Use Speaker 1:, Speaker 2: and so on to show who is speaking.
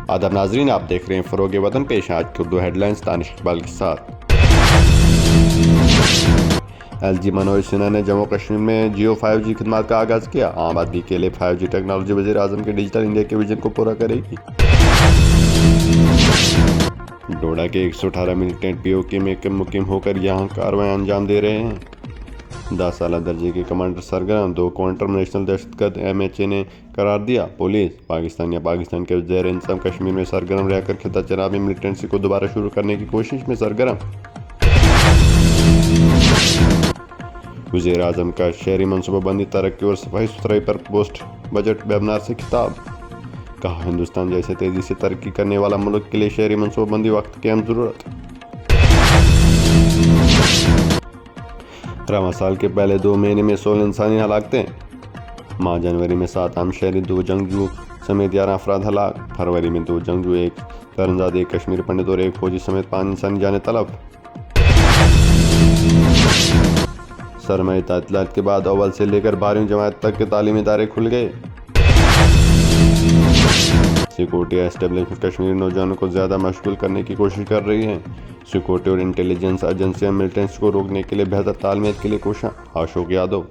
Speaker 1: آداب ناظرین، آپ دیکھ رہے ہیں فروغ وطن پیش آج کی اردو ہیڈ لائنز دانش اقبال کے ساتھ۔ ایل جی منوج سنہا نے جموں کشمیر میں جیو 5G خدمات کا آغاز کیا۔ عام آدمی کے لیے 5G ٹیکنالوجی وزیر اعظم کے ڈیجیٹل انڈیا کے ویژن کو پورا کرے گی۔ ڈوڈا کے 118 ملیٹنٹ POK میں مقیم ہو کر یہاں کارروائیاں انجام دے رہے ہیں۔ 10 سالہ درجے کے کمانڈر سرگرم، 2 کو انٹرنیشنل دہشت گرد MHA نے قرار دیا۔ پولیس پاکستان کے زیر انتظام کشمیر میں سرگرم رہ کر خطہ چرابی ملیٹنسی کو دوبارہ شروع کرنے کی کوشش میں سرگرم۔ وزیر اعظم کا شہری منصوبہ بندی، ترقی اور صفائی ستھرائی پر پوسٹ بجٹ ویبنار سے خطاب۔ کہا، ہندوستان جیسے تیزی سے ترقی کرنے والا ملک کے لیے شہری منصوبہ بندی وقت کی اہم ضرورت۔ رواں سال کے پہلے 2 مہینے میں 16 انسانی ہلاکتیں۔ ماہ جنوری میں 7 عام شہری، 2 جنگجو سمیت 11 افراد ہلاک۔ فروری میں 2 جنگجو، 1 ترنزاد، 1 کشمیری پنڈت اور 1 فوجی سمیت 5 انسانی جانیں طلب۔ سرمائی تعطیلات کے بعد اول سے لے کر 12ویں جماعت تک کے تعلیمی ادارے کھل گئے۔ سیکورٹی اسٹیبلشمنٹ کشمیری نوجوانوں کو زیادہ مشغول کرنے کی کوشش کر رہی ہے۔ سیکورٹی اور انٹیلیجنس ایجنسیاں ملیٹنٹس کو روکنے کے لیے بہتر تعلیمات کے لیے کوشاں۔ اشوک یادو۔